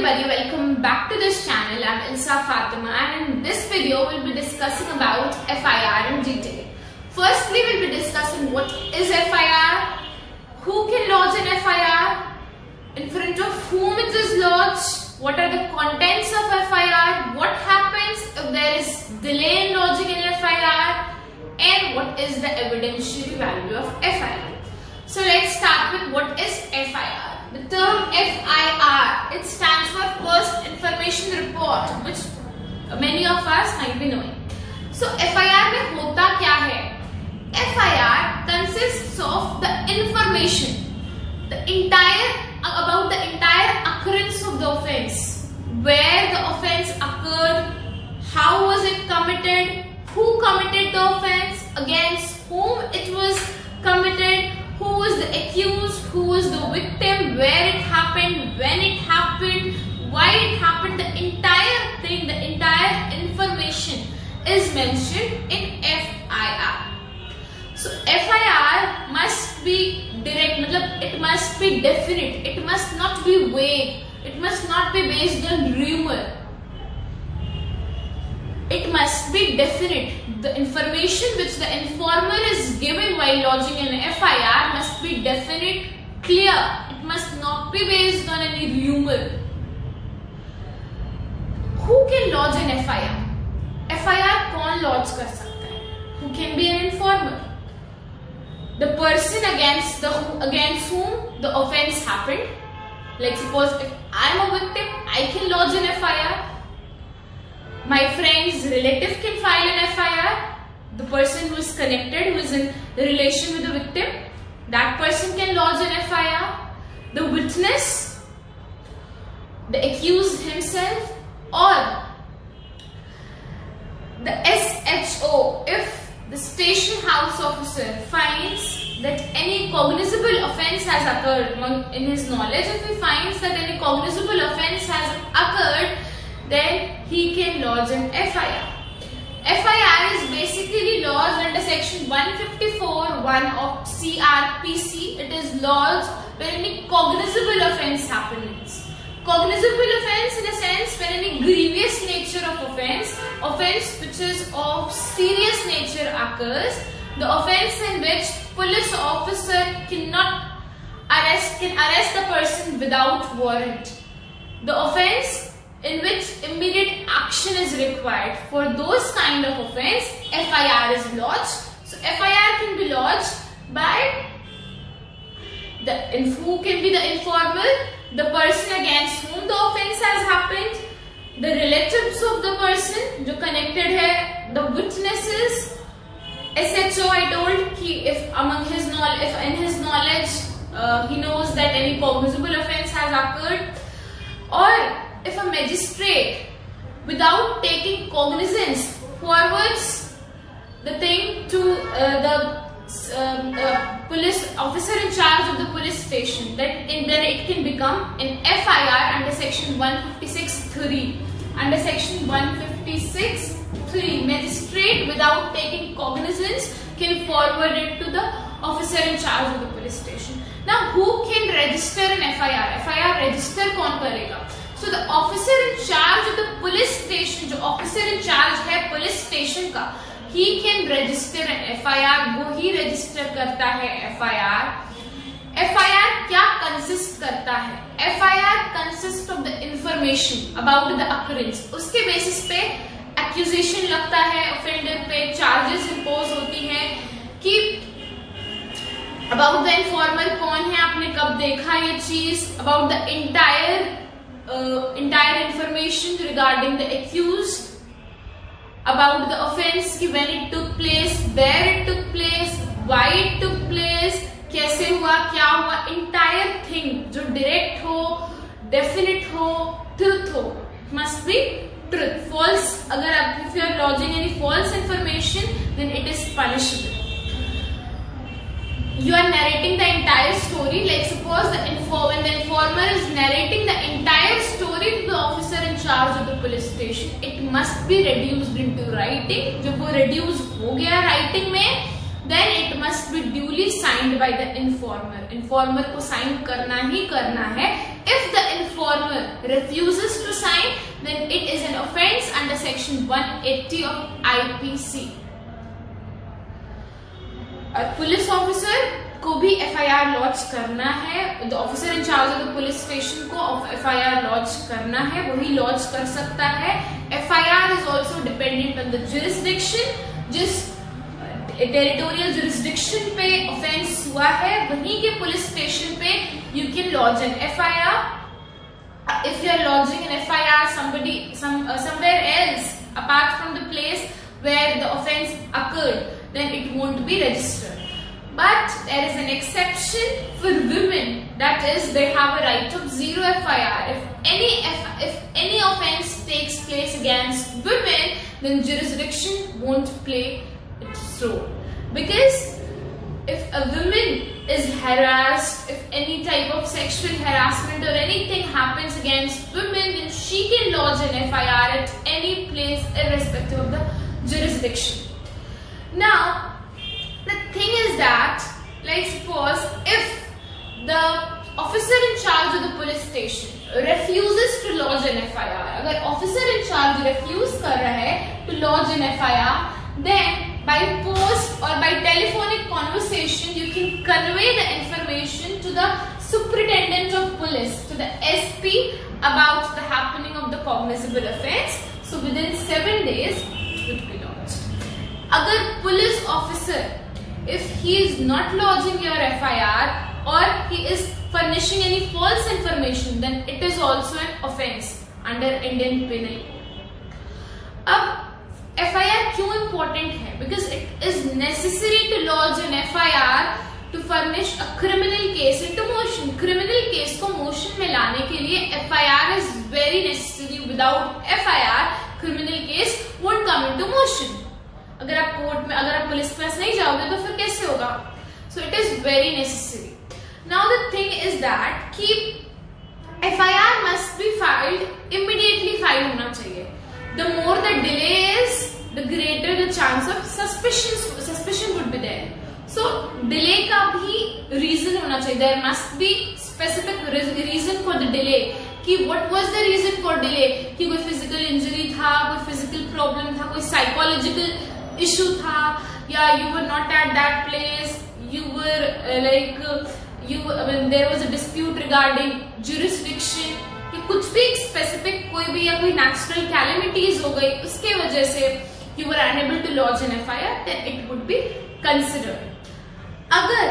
everybody, welcome back to this channel. I'm Ilsa Fatima and in this video we'll be discussing about FIR in detail. Firstly, we'll be discussing what is FIR, who can lodge an FIR, in front of whom it is lodged, what are the contents of FIR, what happens if there is delay in lodging an FIR, and what is the evidentiary value of FIR. So let's start with what is FIR. The term FIR, it stands for First Information Report, which many of us might be knowing. So FIR में होता क्या है? FIR consists of the information, about the entire occurrence of the offence, where the offence occurred, how was it committed, who committed the offence, against whom it was committed, who was the accused, who was the victim, where it happened, when it happened, why it happened. The entire thing, the entire information is mentioned in FIR. So FIR must be direct, it must be definite, it must not be vague, it must not be based on rumor. It must be definite. The information which the informer is giving while lodging an FIR must be definite, clear. It must not be based on any rumor. Who can lodge an FIR? FIR कौन lodge कर सकता है? Who can be an informer? The person against whom the offence happened. Like suppose if I am a victim, I can lodge an FIR. My friend's relative can file an FIR. The person who is connected, who is in the relation with the victim, that person can lodge an FIR. The witness, the accused himself, or the SHO, if the station house officer finds that any cognizable offence has occurred in his knowledge, if he finds that any cognizable offence has occurred, then he can lodge an FIR. FIR is basically lodged under section 154(1) of CRPC. It is lodged when any cognizable offence happens. Cognizable offence in a sense when any grievous nature of offence which is of serious nature occurs, the offence in which police officer can arrest the person without warrant. The offence in which immediate action is required. For those kind of offence, FIR is lodged. So FIR can be lodged by who can be the informer, the person against whom the offence has happened, the relatives of the person जो connected है, the witnesses, SHO I told if in his knowledge he knows that any cognizable offence has occurred, or if a magistrate without taking cognizance forwards the thing to the police officer in charge of the police station, then it can become an FIR under section 156(3). Under section 156(3), magistrate without taking cognizance can forward it to the officer in charge of the police station. Now who can register an FIR? FIR register कौन करेगा? So the officer in charge of the police station, जो officer in charge है police station का, he can register an FIR. वो ही register करता है FIR. FIR क्या consist करता है? FIR consists of the information about the occurrence. उसके basis पे accusation लगता है offender पे, charges impose होती हैं कि about the informer कौन है, आपने कब देखा ये चीज, about the entire information regarding the accused, about the offence, कि when it took place, where it took place, why it took place, कैसे हुआ, क्या हुआ, entire thing जो direct हो, definite हो, truth हो, must be truth. False, if you are lodging any false information, then it is punishable. You are narrating the entire story. Like suppose when the informer is narrating the entire story to the officer in charge of the police station, it must be reduced into writing. जब वो reduce हो गया writing में, then it must be duly signed by the informer. Informer को sign करना ही करना है. If the informer refuses to sign, then it is an offence under section 180 of IPC. और पुलिस ऑफिसर को भी FIR लॉन्च करना है, the officer in charge of the police station को FIR लॉन्च करना है, वही लॉन्च कर सकता है. FIR is also dependent on the jurisdiction. जिस टेरिटोरियल जुरिस्डिक्शन पे ऑफेंस हुआ है वहीं के पुलिस स्टेशन पे you can launch N FIR. If you are lodging an FIR somewhere else apart from the place where the offence occurred, then it won't be registered. But there is an exception for women, that is they have a right of zero FIR. If any offence takes place against women, then jurisdiction won't play its role. Because if a woman is harassed, if any type of sexual harassment or anything happens against women, then she can lodge an FIR at any place irrespective of the jurisdiction. Now, the thing is that, like suppose if the officer in charge of the police station refuses to lodge an FIR, अगर officer in charge refuse कर रहा है to lodge an FIR, then by post or by telephonic conversation you can convey the information to the superintendent of police, to the SP, about the happening of the cognizable offence. So within 7 days it would be lodged. अगर police officer, if he is not lodging your FIR or he is furnishing any false information, then it is also an offence under Indian Penal Code. अब FIR क्यों important है? Because it is necessary to lodge an FIR to furnish a criminal case into motion. Criminal case को motion में लाने के लिए FIR is very necessary. Without FIR, criminal case won't come into motion. अगर आप court में, अगर आप पुलिस के पास नहीं जाओगे तो फिर कैसे होगा? So it is very necessary. Now the thing is that कि FIR must be filed, immediately filed होना चाहिए. The more the delay is, the greater the chance of suspicion would be there. So delay का भी reason होना चाहिए. There must be specific reason for the delay. कि what was the reason for delay? कि कोई physical injury था, कोई physical problem था, कोई psychological issue था, या you were not at that place, you were there was a dispute regarding jurisdiction, कि कुछ भी specific कोई भी या कोई natural calamities हो गई उसके वजह से you were unable to lodge an FIR, then it would be considered. अगर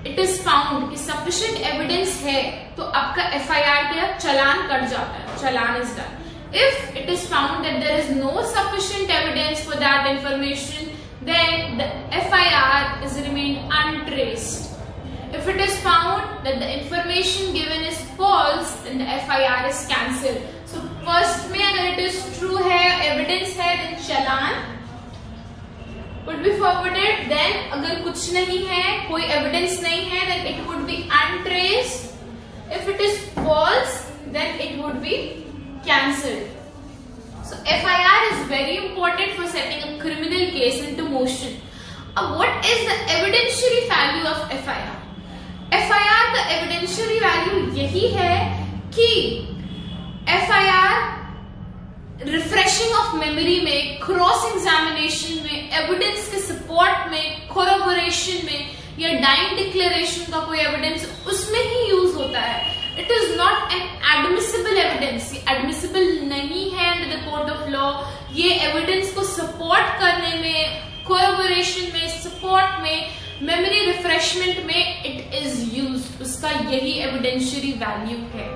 it is found कि sufficient evidence है तो आपका FIR का चालान कट जाता है, चालान is done. If it is found that there is no sufficient evidence for that information, then the FIR is remained untraced. If it is found that the information given is false, then the FIR is cancelled. So first में अगर it is true है, evidence है, then challan would be forwarded. Then अगर कुछ नहीं है, कोई evidence नहीं है, then it would be untraced. If it is false, then it would be cancelled. So FIR is very important for setting a criminal case into motion. What is the evidentiary value of FIR? FIR का evidentiary value यही है कि FIR refreshing of memory में, cross examination में, evidence के support में, कोरोबोरेशन में या डाइंग डिक्लेरेशन का कोई एविडेंस उसमें ही यूज होता है. It is not an admissible evidence. Admissible नहीं है under the code of law. ये एविडेंस को सपोर्ट करने में, कोरोबोरेशन में, सपोर्ट में, मेमोरी रिफ्रेशमेंट में इट इज यूज्ड. उसका यही एविडेंशियरी वैल्यू है.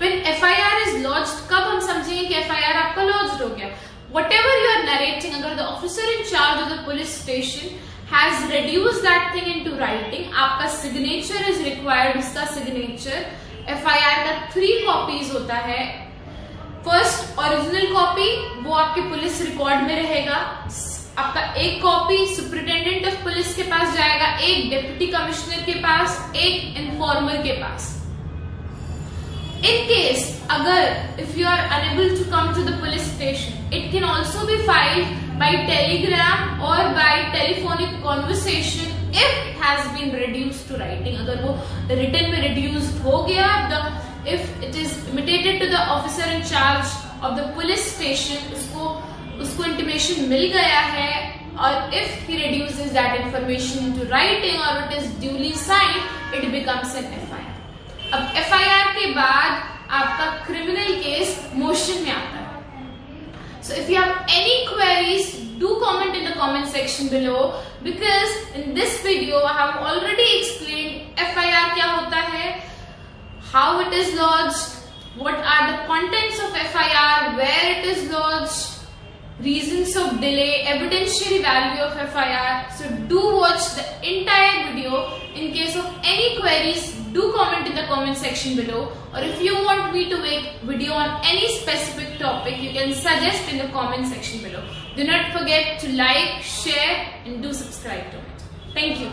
When FIR is lodged, कब हम समझेंगे कि FIR आपका lodged हो गया? Whatever you are narrating, अगर the officer in charge of the police station has reduced that thing into writing, आपका signature is required. उसका signature FIR का 3 copies होता है. First original copy वो आपके पुलिस रिकॉर्ड में रहेगा. आपका एक कॉपी सुपरिटेंडेंट ऑफ पुलिस के पास जाएगा, एक डिप्टी कमिश्नर के पास, एक इन्फॉर्मर के पास. In case, agar if you are unable to come to the police station, it can also be filed by telegram or by telephonic conversation if it has been reduced to writing. अगर वो written में reduced हो गया, if it is the officer in charge of the police station उसको intimation मिल गया है, और if he reduces that information into writing or it is duly signed, it becomes an FIR. अब FIR के बाद आपका क्रिमिनल केस मोशन में आता है. So if you have any queries, do comment in the comment section below, because in this video I have already explained FIR क्या होता है, how it is lodged, what are the contents of FIR, where it is lodged, reasons of delay, evidentiary value of FIR. So do watch the entire video. In case of any queries, do comment in the comment section below, or if you want me to make video on any specific topic, you can suggest in the comment section below. Do not forget to like, share and do subscribe to it. Thank you.